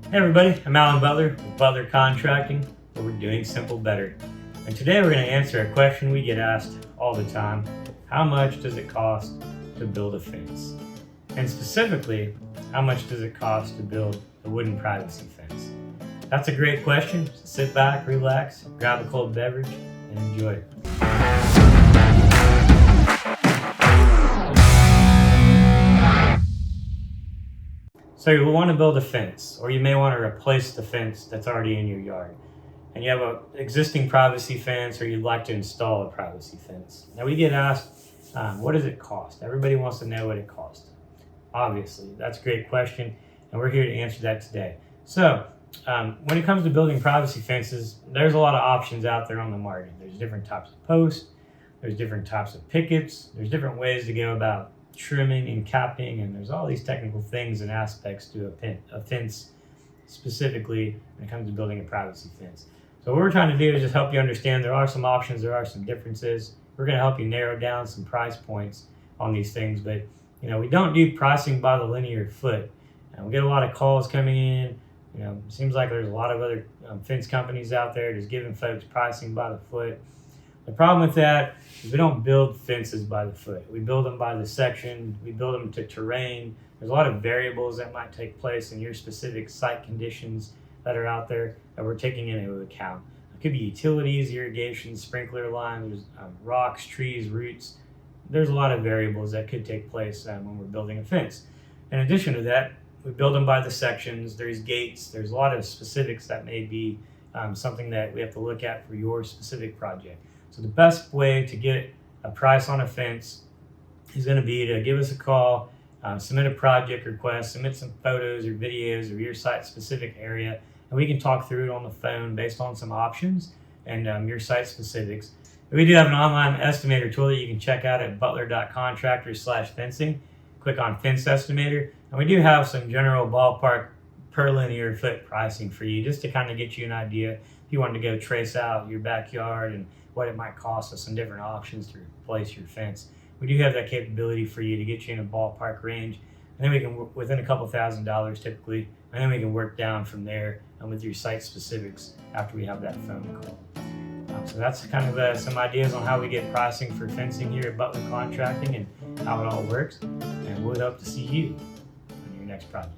Hey everybody, I'm Alan Butler with Butler Contracting, where we're doing simple better. And today we're going to answer a question we get asked all the time. How much does it cost to build a fence? And specifically, how much does it cost to build a wooden privacy fence? That's a great question. So sit back, relax, grab a cold beverage, and enjoy. So you will want to build a fence, or you may want to replace the fence that's already in your yard. And you have an existing privacy fence, or you'd like to install a privacy fence. Now we get asked, what does it cost? Everybody wants to know what it costs. Obviously, that's a great question, and we're here to answer that today. So when it comes to building privacy fences, there's a lot of options out there on the market. There's different types of posts, there's different types of pickets, there's different ways to go about trimming and capping, and there's all these technical things and aspects to a fence, specifically when it comes to building a privacy fence. So what we're trying to do is just help you understand there are some options, there are some differences. We're going to help you narrow down some price points on these things, but we don't do pricing by the linear foot. And we get a lot of calls coming in. It seems like there's a lot of other fence companies out there just giving folks pricing by the foot. The problem with that is we don't build fences by the foot. We build them by the section. We build them to terrain. There's a lot of variables that might take place in your specific site conditions that are out there that we're taking into account. It could be utilities, irrigation, sprinkler lines, rocks, trees, roots. There's a lot of variables that could take place when we're building a fence. In addition to that, we build them by the sections. There's gates. There's a lot of specifics that may be something that we have to look at for your specific project. So the best way to get a price on a fence is going to be to give us a call, submit a project request, submit some photos or videos of your site-specific area, and we can talk through it on the phone based on some options and your site specifics. We do have an online estimator tool that you can check out at butler.contractor/fencing. Click on Fence Estimator, and we do have some general ballpark per linear foot pricing for you, just to kind of get you an idea if you wanted to go trace out your backyard and what it might cost us, some different options to replace your fence. We do have that capability for you to get you in a ballpark range, and then we can, within a couple $1,000s typically, and then we can work down from there with your site specifics after we have that phone call. So that's kind of some ideas on how we get pricing for fencing here at Butler Contracting and how it all works. And we'd hope to see you on your next project.